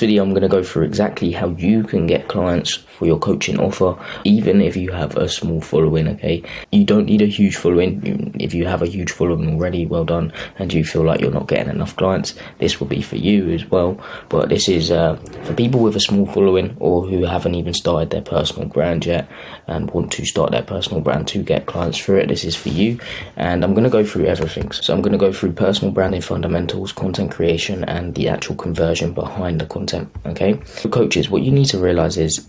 video, I'm going to go through exactly how you can get clients for your coaching offer, even if you have a small following, okay? You don't need a huge following. If you have a huge following already, well done, and you feel like you're not getting enough clients, this will be for you as well. But this is for people with a small following or who haven't even started their personal brand yet and want to start their personal brand to get clients through it. This is for you, and I'm going to go through everything. So I'm going to go through personal branding fundamentals, content creation, and the actual conversion behind the content, okay? For coaches, what you need to realize is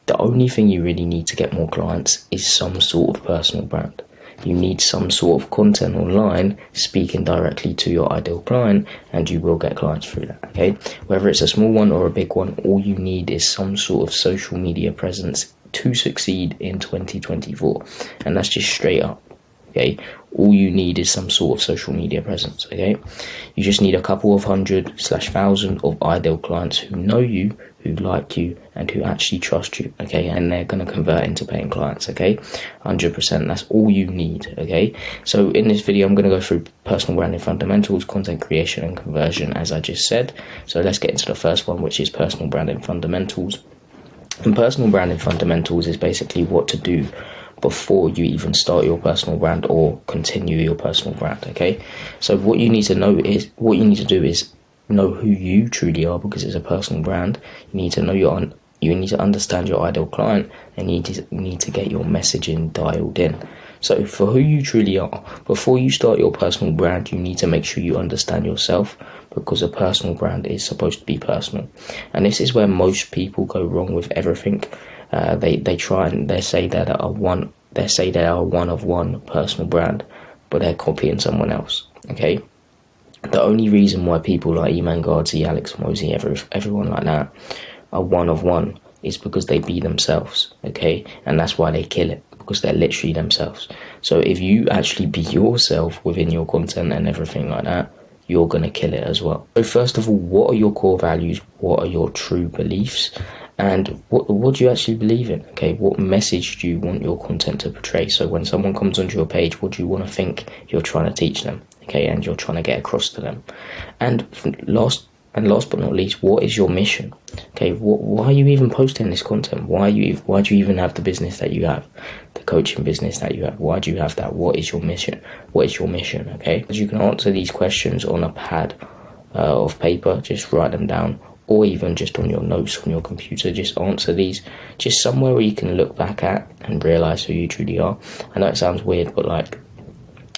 the only thing you really need to get more clients is some sort of personal brand. You need some sort of content online speaking directly to your ideal client, and you will get clients through that, okay? Whether it's a small one or a big one, all you need is some sort of social media presence to succeed in 2024, and that's just straight up. Okay, all you need is some sort of social media presence, okay? You just need a couple of 100/1,000 of ideal clients who know you, who like you, and who actually trust you, okay? And they're going to convert into paying clients, okay? 100%, that's all you need, okay? So in this video, I'm going to go through personal branding fundamentals, content creation, and conversion, as I just said. So let's get into the first one, which is personal branding fundamentals. And personal branding fundamentals is basically what to do before you even start your personal brand or continue your personal brand, okay? So what you need to do is know who you truly are, because it's a personal brand. You need to know you need to understand your ideal client, and you need to get your messaging dialed in. So for who you truly are, before you start your personal brand, you need to make sure you understand yourself, because a personal brand is supposed to be personal. And this is where most people go wrong with everything. They say they are a one of one personal brand, but they're copying someone else, okay? The only reason why people like Iman Gadzhi, Alex Hormozi, everyone like that are one of one is because they be themselves, okay? And that's why they kill it, because they're literally themselves. So if you actually be yourself within your content and everything like that, you're going to kill it as well. So first of all, what are your core values? What are your true beliefs? And what do you actually believe in? Okay, what message do you want your content to portray? So when someone comes onto your page, what do you want to think you're trying to teach them? Okay, and you're trying to get across to them. And last but not least, what is your mission? Okay, why are you even posting this content? Why do you even have the business that you have, the coaching business that you have? Why do you have that? What is your mission? What is your mission? Okay, because you can answer these questions on a pad of paper. Just write them down, or even just on your notes on your computer. Just answer these, just somewhere where you can look back at and realize who you truly are. I know it sounds weird, but like,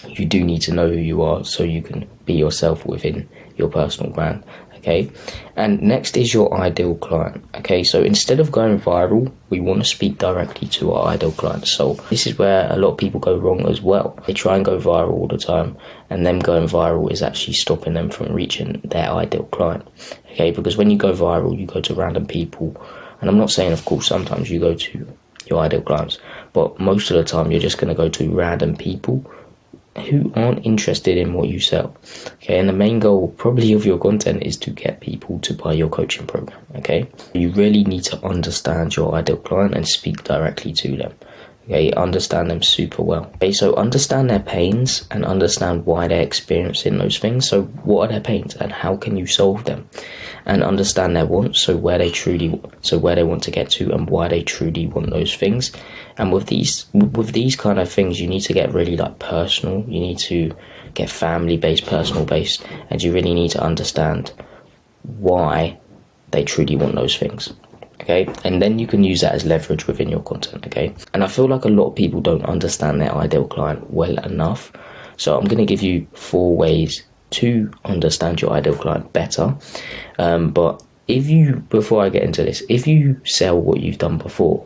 you do need to know who you are so you can be yourself within your personal brand, okay? And next is your ideal client, okay? So instead of going viral, we want to speak directly to our ideal client. So this is where a lot of people go wrong as well. They try and go viral all the time, and them going viral is actually stopping them from reaching their ideal client, okay? Because when you go viral, you go to random people, and I'm not saying, of course, sometimes you go to your ideal clients, but most of the time you're just going to go to random people who aren't interested in what you sell, okay? And the main goal probably of your content is to get people to buy your coaching program, okay? You really need to understand your ideal client and speak directly to them, okay? Understand them super well, okay? So understand their pains and understand why they're experiencing those things. So what are their pains and how can you solve them? And understand their wants, so where they want to get to and why they truly want those things. And with these kind of things, you need to get really like personal. You need to get family based, personal based, and you really need to understand why they truly want those things, okay? And then you can use that as leverage within your content, okay? And I feel like a lot of people don't understand their ideal client well enough, so I'm going to give you 4 ways to understand your ideal client better. But before I get into this, if you sell what you've done before,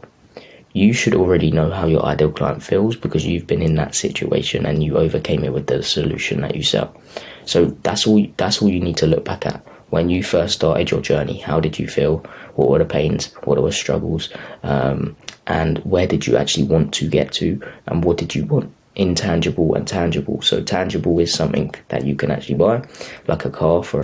you should already know how your ideal client feels, because you've been in that situation and you overcame it with the solution that you sell. So that's all you need to look back at. When you first started your journey, how did you feel? What were the pains? What were the struggles? And where did you actually want to get to? And what did you want? Intangible and tangible. So tangible is something that you can actually buy, like a car for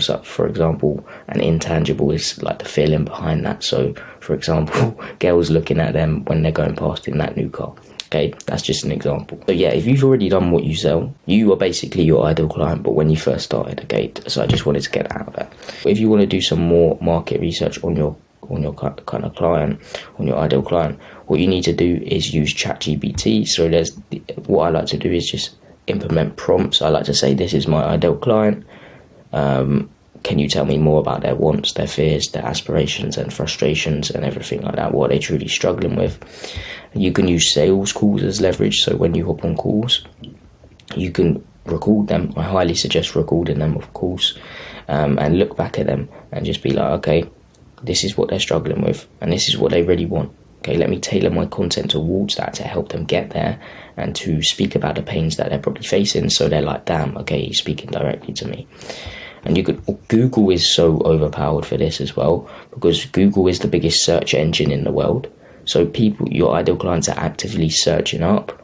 example, and intangible is like the feeling behind that. So for example, girls looking at them when they're going past in that new car, Okay, that's just an example. So yeah, if you've already done what you sell, you are basically your ideal client, but when you first started, okay? So I just wanted to get that out of that. If you want to do some more market research on your kind of client, on your ideal client, what you need to do is use ChatGPT. So what I like to do is just implement prompts. I like to say, this is my ideal client. Can you tell me more about their wants, their fears, their aspirations and frustrations and everything like that, what they're truly struggling with. You can use sales calls as leverage. So when you hop on calls, you can record them. I highly suggest recording them, of course, and look back at them and just be like, okay, this is what they're struggling with and this is what they really want. Okay, let me tailor my content towards that to help them get there and to speak about the pains that they're probably facing. So they're like, damn, okay, he's speaking directly to me. And Google is so overpowered for this as well, because Google is the biggest search engine in the world. So your ideal clients are actively searching up,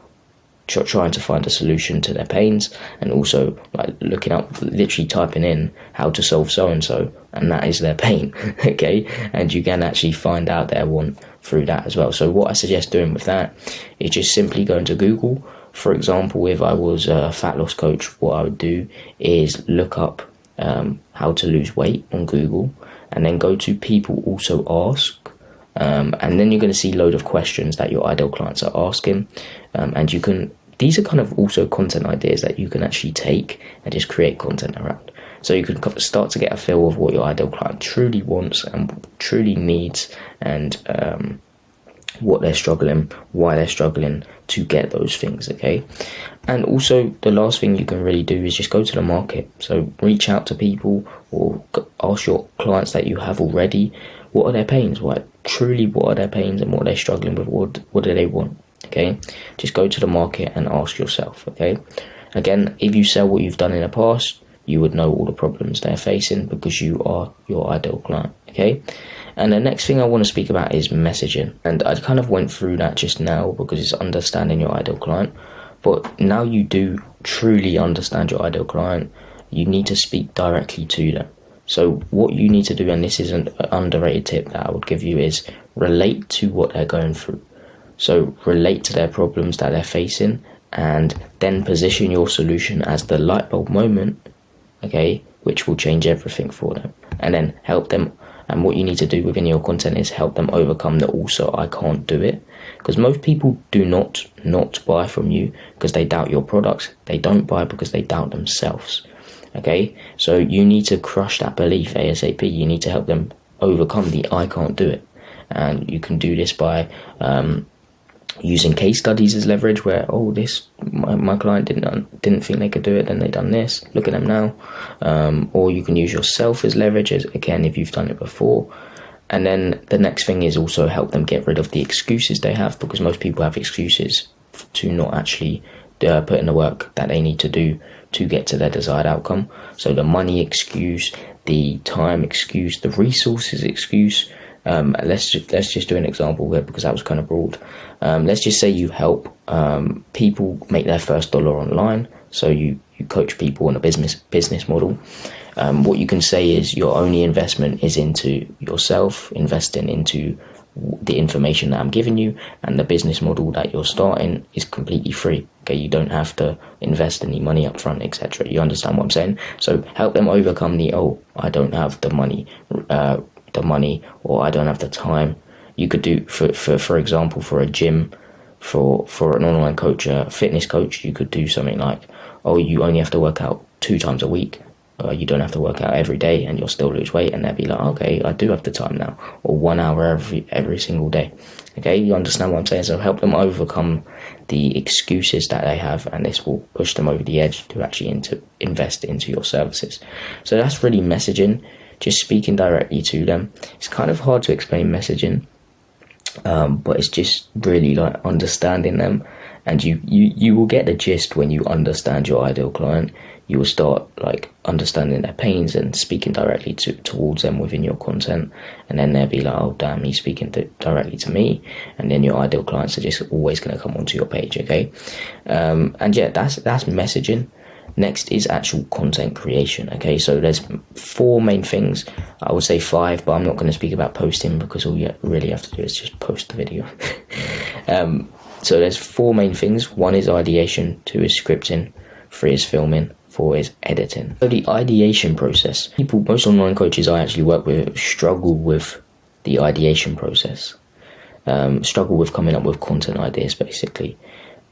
trying to find a solution to their pains, and also like looking up, literally typing in how to solve so-and-so, and that is their pain, okay? And you can actually find out their want through that as well. So what I suggest doing with that is just simply going to Google. For example, if I was a fat loss coach, what I would do is look up how to lose weight on Google, and then go to people also ask, and then you're going to see a load of questions that your ideal clients are asking, and these are kind of also content ideas that you can actually take and just create content around. So you can start to get a feel of what your ideal client truly wants and truly needs, and what they're struggling, why they're struggling to get those things, okay? And also the last thing you can really do is just go to the market. So reach out to people or ask your clients that you have already, what are their pains? What are their pains and what they're struggling with? What do they want? Okay, just go to the market and ask yourself, okay? Again, if you sell what you've done in the past, you would know all the problems they're facing because you are your ideal client, okay? And the next thing I want to speak about is messaging. And I kind of went through that just now because it's understanding your ideal client. But now you do truly understand your ideal client, you need to speak directly to them. So what you need to do, and this is an underrated tip that I would give you, is relate to what they're going through. So relate to their problems that they're facing, and then position your solution as the light bulb moment, okay, which will change everything for them. And then help them. And what you need to do within your content is help them overcome the also I can't do it. Because most people do not buy from you because they doubt your products. They don't buy because they doubt themselves. Okay, so you need to crush that belief ASAP. You need to help them overcome the I can't do it. And you can do this by using case studies as leverage, where my client didn't think they could do it, then they done this, look at them now. Or you can use yourself as leverage, again, if you've done it before. And then the next thing is also help them get rid of the excuses they have, because most people have excuses to not actually put in the work that they need to do to get to their desired outcome. So the money excuse, the time excuse, the resources excuse. Let's just do an example here because that was kind of broad. Let's just say you help people make their first dollar online. So you coach people on a business model. What you can say is your only investment is into yourself, investing into the information that I'm giving you, and the business model that you're starting is completely free. Okay, you don't have to invest any money up front, etc. You understand what I'm saying? So help them overcome I don't have the money, or I don't have the time. You could do for example, for a gym, for an online coach, a fitness coach, you could do something like, you only have to work out 2 times a week. You don't have to work out every day and you'll still lose weight. And they'll be like, okay, I do have the time now. Or 1 hour every single day. Okay, you understand what I'm saying? So help them overcome the excuses that they have, and this will push them over the edge to actually invest into your services. So that's really messaging, just speaking directly to them. It's kind of hard to explain messaging, but it's just really like understanding them. And you will get the gist when you understand your ideal client. You will start like understanding their pains and speaking directly towards them within your content. And then they'll be like, oh damn, he's speaking directly to me. And then your ideal clients are just always going to come onto your page, okay? And yeah, that's messaging. Next is actual content creation, okay? So there's 4 main things. I would say 5, but I'm not going to speak about posting because all you really have to do is just post the video. So there's 4 main things. 1 is ideation, 2 is scripting, 3 is filming, 4 is editing. So the ideation process, most online coaches I actually work with struggle with the ideation process, struggle with coming up with content ideas basically.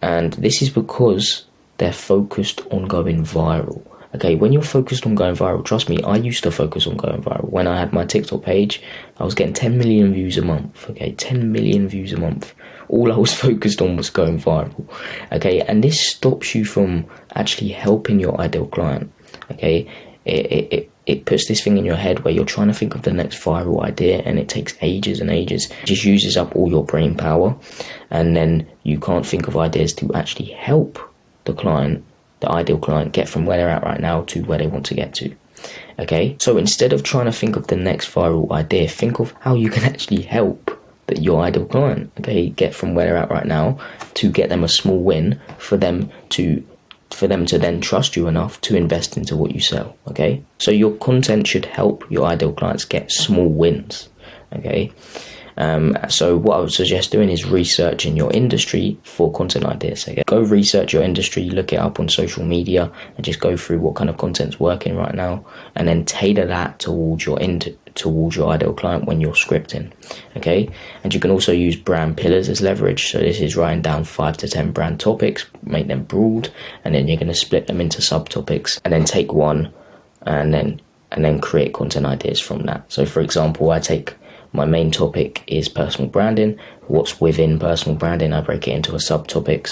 And this is because they're focused on going viral. Okay, when you're focused on going viral, trust me, I used to focus on going viral. When I had my TikTok page, I was getting 10 million views a month. Okay, 10 million views a month. All I was focused on was going viral. Okay, and this stops you from actually helping your ideal client. Okay, it puts this thing in your head where you're trying to think of the next viral idea, and it takes ages and ages. It just uses up all your brain power, and then you can't think of ideas to actually help the client, the ideal client, get from where they're at right now to where they want to get to. Okay, so instead of trying to think of the next viral idea, think of how you can actually help your ideal client, okay, get from where they're at right now to get them a small win for them to then trust you enough to invest into what you sell. Okay, so your content should help your ideal clients get small wins. Okay, so what I would suggest doing is researching your industry for content ideas. Okay? Go research your industry, look it up on social media, and just go through what kind of content's working right now, and then tailor that towards your ideal client when you're scripting. Okay, and you can also use brand pillars as leverage. So this is writing down 5 to 10 brand topics, make them broad, and then you're going to split them into subtopics, and then take one, and then create content ideas from that. So for example, my main topic is personal branding. What's within personal branding, I break it into a subtopic.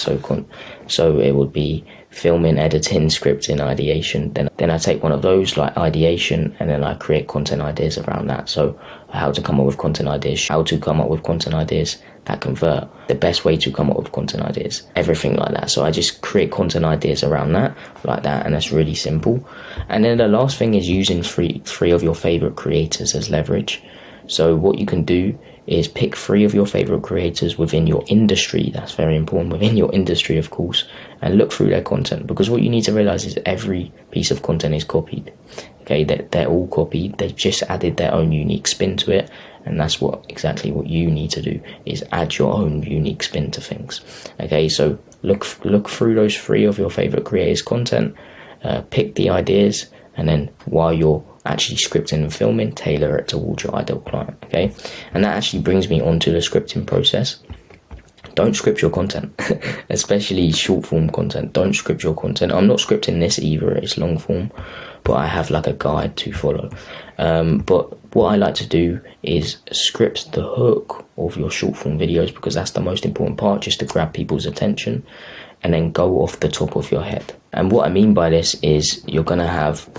So it would be filming, editing, scripting, ideation. Then I take one of those, like ideation, and then I create content ideas around that. So how to come up with content ideas, that convert, the best way to come up with content ideas, everything like that. So I just create content ideas around that, like that, and that's really simple. And then the last thing is using three of your favorite creators as leverage. So what you can do is pick 3 of your favorite creators within your industry. That's very important, within your industry, of course, and look through their content, because what you need to realize is every piece of content is copied. Okay, they're all copied. They've just added their own unique spin to it, and that's exactly what you need to do, is add your own unique spin to things. Okay, so look through those 3 of your favorite creators' content, pick the ideas, and then while you're actually scripting and filming, tailor it towards your ideal client. Okay, and that actually brings me on to the scripting process. Don't script your content, especially short form content. Don't script your content. I'm not scripting this either, it's long form, but I have like a guide to follow. But what I like to do is script the hook of your short form videos, because that's the most important part, just to grab people's attention, and then go off the top of your head. And what I mean by this is you're gonna have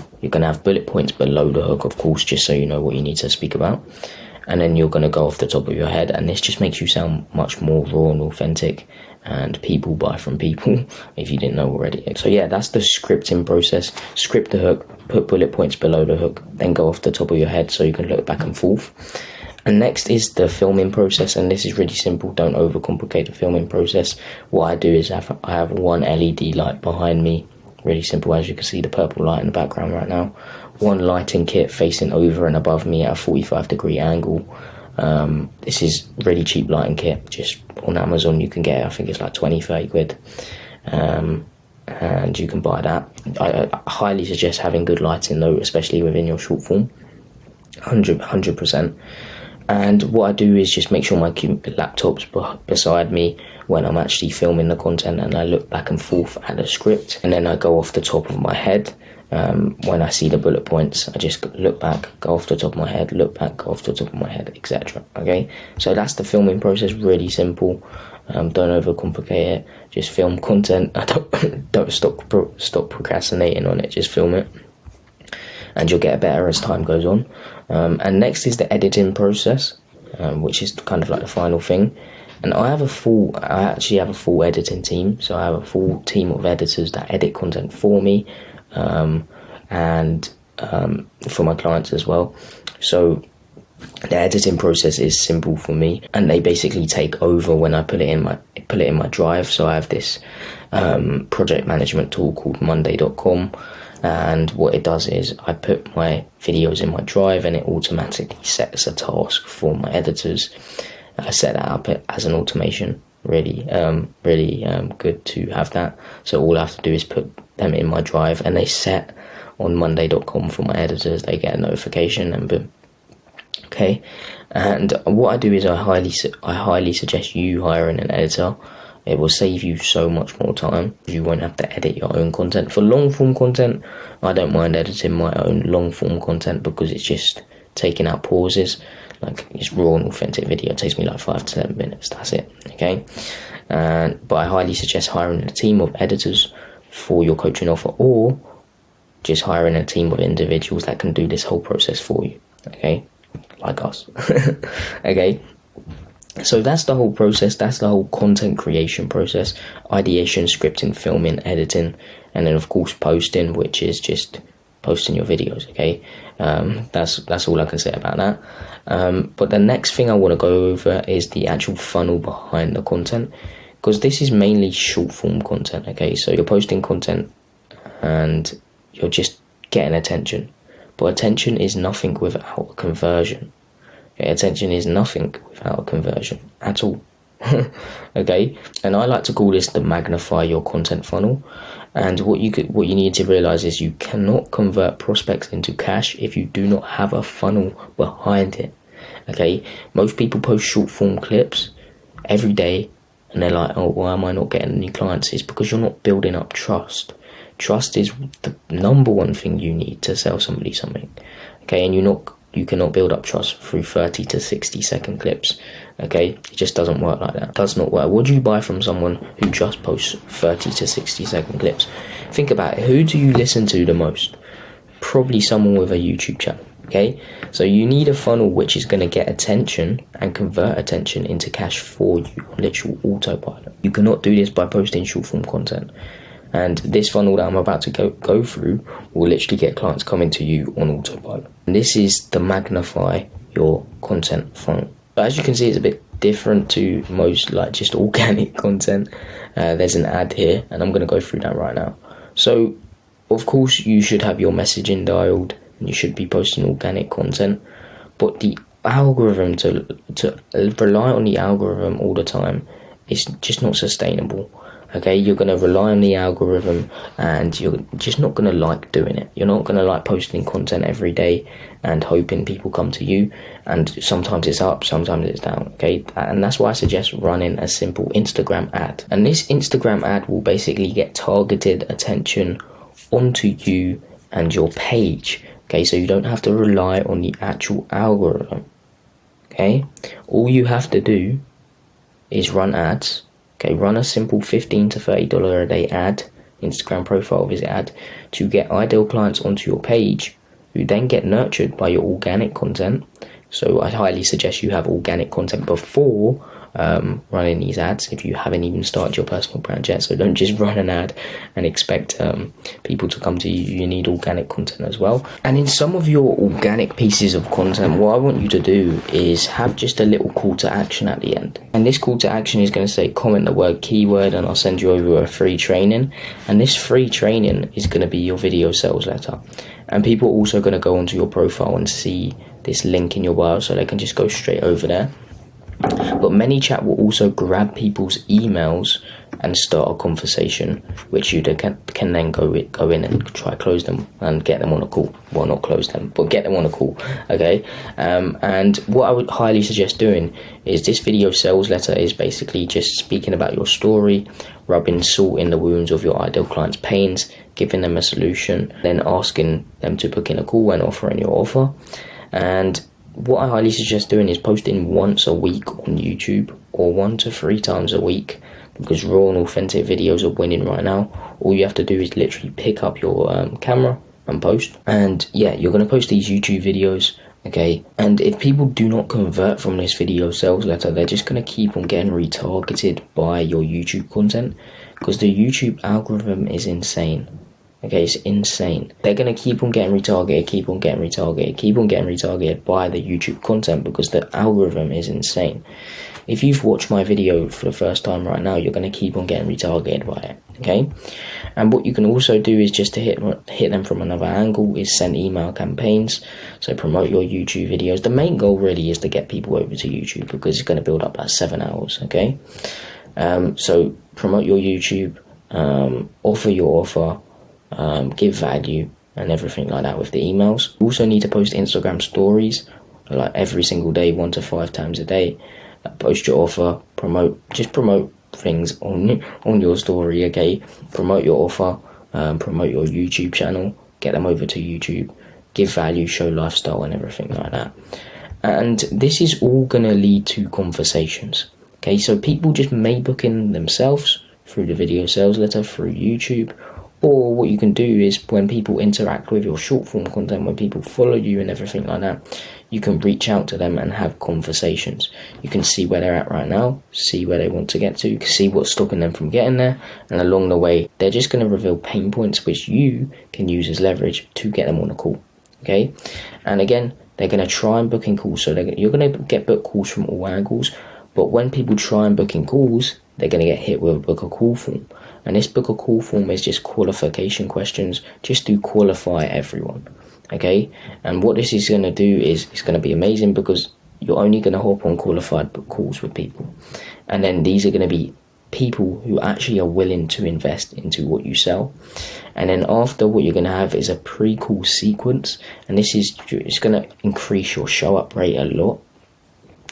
bullet points below the hook, of course, just so you know what you need to speak about. And then you're going to go off the top of your head, and this just makes you sound much more raw and authentic, and people buy from people, if you didn't know already. So yeah, that's the scripting process. Script the hook, put bullet points below the hook, then go off the top of your head so you can look back and forth. And next is the filming process, and this is really simple. Don't overcomplicate the filming process. What I do is I have one LED light behind me. Really simple, as you can see the purple light in the background right now. One lighting kit facing over and above me at a 45-degree angle. This is really cheap lighting kit. Just on Amazon you can get it. I think it's like 20-30 quid. And you can buy that. I highly suggest having good lighting though, especially within your short form. 100%. And what I do is just make sure my laptop's beside me when I'm actually filming the content, and I look back and forth at the script, and then I go off the top of my head. When I see the bullet points, I just look back, go off the top of my head, look back, go off the top of my head, etc. Okay, so that's the filming process. Really simple. Don't overcomplicate it. Just film content. Don't stop procrastinating on it. Just film it, and you'll get better as time goes on. And next is the editing process, which is kind of like the final thing. And I actually have a full editing team. So I have a full team of editors that edit content for me, and for my clients as well. So the editing process is simple for me, and they basically take over when I put it in my drive. So I have this project management tool called Monday.com. And what it does is I put my videos in my drive, and it automatically sets a task for my editors. I set that up as an automation, really good to have that. So all I have to do is put them in my drive, and they set on monday.com for my editors. They get a notification, and boom. Okay, and what I do is I highly suggest you hiring an editor. It will save you so much more time. You won't have to edit your own content. For long form content, I don't mind editing my own long form content because it's just taking out pauses. Like, it's raw and authentic video. It takes me like 5 to 7 minutes. That's it. Okay, but I highly suggest hiring a team of editors for your coaching offer, or just hiring a team of individuals that can do this whole process for you. Okay, like us. Okay. So that's the whole process. That's the whole content creation process: ideation, scripting, filming, editing, and then of course posting, which is just posting your videos. Okay, that's all I can say about that. But the next thing I want to go over is the actual funnel behind the content, because this is mainly short form content. Okay, so you're posting content and you're just getting attention, but attention is nothing without a conversion. Okay, attention is nothing without a conversion at all. Okay, and I like to call this the magnify your content funnel. And what you need to realize is you cannot convert prospects into cash if you do not have a funnel behind it. Okay, most people post short form clips every day, and they're like, oh, why am I not getting any clients? It's because you're not building up trust. Trust is the number one thing you need to sell somebody something. Okay, and you cannot build up trust through 30 to 60 second clips. Okay, it just doesn't work like that. It does not work. What do you buy from someone who just posts 30 to 60 second clips? Think about it. Who do you listen to the most? Probably someone with a YouTube channel. Okay, so you need a funnel which is going to get attention and convert attention into cash for you on literal autopilot. You cannot do this by posting short form content. And this funnel that I'm about to go through will literally get clients coming to you on autopilot. And this is the magnify your content funnel. But as you can see, it's a bit different to most like just organic content. There's an ad here, and I'm going to go through that right now. So, of course, you should have your messaging dialed, and you should be posting organic content. But the algorithm, to rely on the algorithm all the time, is just not sustainable. Okay, you're going to rely on the algorithm, and you're just not going to like doing it. You're not going to like posting content every day and hoping people come to you. And sometimes it's up, sometimes it's down. Okay, and that's why I suggest running a simple Instagram ad. And this Instagram ad will basically get targeted attention onto you and your page. Okay, so you don't have to rely on the actual algorithm. Okay, all you have to do is run ads. Okay, run a simple $15 to $30 a day ad, Instagram profile visit ad, to get ideal clients onto your page, who then get nurtured by your organic content. So I highly suggest you have organic content before running these ads if you haven't even started your personal brand yet. So don't just run an ad and expect people to come to you. You need organic content as well. And in some of your organic pieces of content, what I want you to do is have just a little call to action at the end. And this call to action is going to say comment the word keyword, and I'll send you over a free training. And this free training is going to be your video sales letter. And people are also going to go onto your profile and see this link in your bio, so they can just go straight over there. But ManyChat will also grab people's emails and start a conversation, which you can then go in and try close them and get them on a call. Well, not close them, but get them on a call. Okay, and what I would highly suggest doing is this video sales letter is basically just speaking about your story, rubbing salt in the wounds of your ideal client's pains, giving them a solution, then asking them to book in a call and offering your offer. And what I highly suggest doing is posting once a week on YouTube, or 1 to 3 times a week, because raw and authentic videos are winning right now. All you have to do is literally pick up your camera and post. And yeah, you're going to post these YouTube videos, okay? And if people do not convert from this video sales letter, they're just going to keep on getting retargeted by your YouTube content, because the YouTube algorithm is insane. Okay, it's insane. They're going to keep on getting retargeted by the YouTube content, because the algorithm is insane. If you've watched my video for the first time right now, you're going to keep on getting retargeted by it, okay? And what you can also do is just to hit them from another angle is send email campaigns. So promote your YouTube videos. The main goal really is to get people over to YouTube, because it's going to build up that 7 hours, okay? So promote your YouTube, offer your offer, give value and everything like that with the emails. You also need to post Instagram stories like every single day, 1 to 5 times a day. Post your offer, promote things on your story, okay? Promote your offer, promote your YouTube channel, get them over to YouTube, give value, show lifestyle and everything like that. And this is all going to lead to conversations, okay? So people just may book in themselves through the video sales letter, through YouTube, or what you can do is when people interact with your short form content, when people follow you and everything like that, you can reach out to them and have conversations. You can see where they're at right now, see where they want to get to, you can see what's stopping them from getting there, and along the way, they're just going to reveal pain points which you can use as leverage to get them on a call, okay? And again, they're going to try and book in calls, so you're going to get book calls from all angles, but when people try and book in calls, they're going to get hit with a book a call form. And this book a call form is just qualification questions, just to qualify everyone, okay? And what this is going to do is it's going to be amazing because you're only going to hop on qualified book calls with people. And then these are going to be people who actually are willing to invest into what you sell. And then after, what you're going to have is a pre-call sequence, and it's going to increase your show up rate a lot.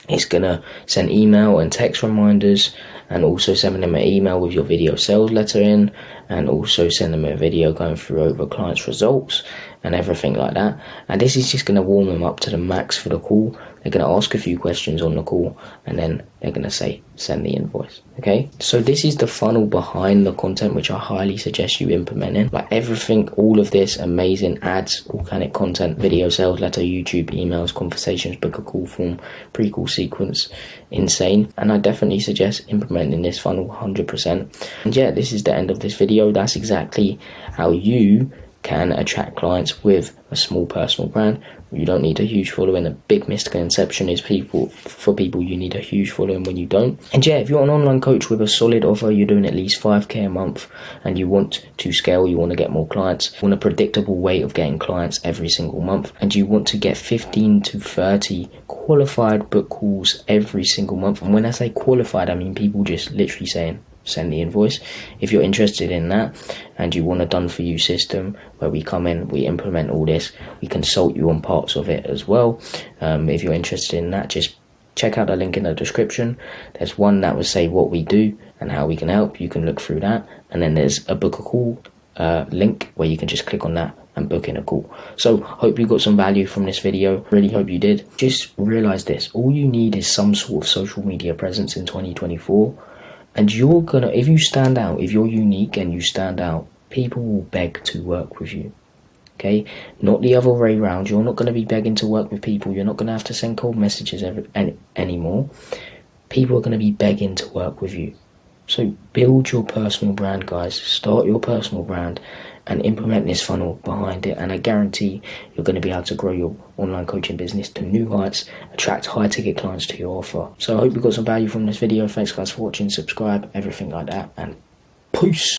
It's going to send email and text reminders, and also send them an email with your video sales letter in, and also send them a video going through over clients' results and everything like that. And this is just going to warm them up to the max for the call. They're going to ask a few questions on the call, and then they're going to say, send the invoice, okay? So this is the funnel behind the content, which I highly suggest you implementing. Like everything, all of this amazing ads, organic content, video sales letter, YouTube, emails, conversations, book a call form, pre-call sequence, insane. And I definitely suggest implementing this funnel 100%. And yeah, this is the end of this video. That's exactly how you can attract clients with a small personal brand. You don't need a huge following. A big misconception is for people you need a huge following when you don't. And yeah, if you're an online coach with a solid offer, you're doing at least 5k a month, and you want to scale, you want to get more clients, you want a predictable way of getting clients every single month, and you want to get 15 to 30 qualified book calls every single month. And when I say qualified, I mean people just literally saying, send the invoice. If you're interested in that and you want a done for you system where we come in, we implement all this, we consult you on parts of it as well. If you're interested in that, just check out the link in the description. There's one that will say what we do and how we can help. You can look through that, and then there's a book a call link where you can just click on that and book in a call. So hope you got some value from this video. Really hope you did. Just realize this: all you need is some sort of social media presence in 2024. And you're gonna, if you stand out, if you're unique and you stand out, people will beg to work with you, okay? Not the other way around. You're not gonna be begging to work with people. You're not gonna have to send cold messages anymore. People are gonna be begging to work with you. So build your personal brand, guys. Start your personal brand and implement this funnel behind it, and I guarantee you're going to be able to grow your online coaching business to new heights, attract high ticket clients to your offer. So I hope you got some value from this video. Thanks guys for watching, subscribe, everything like that, and peace.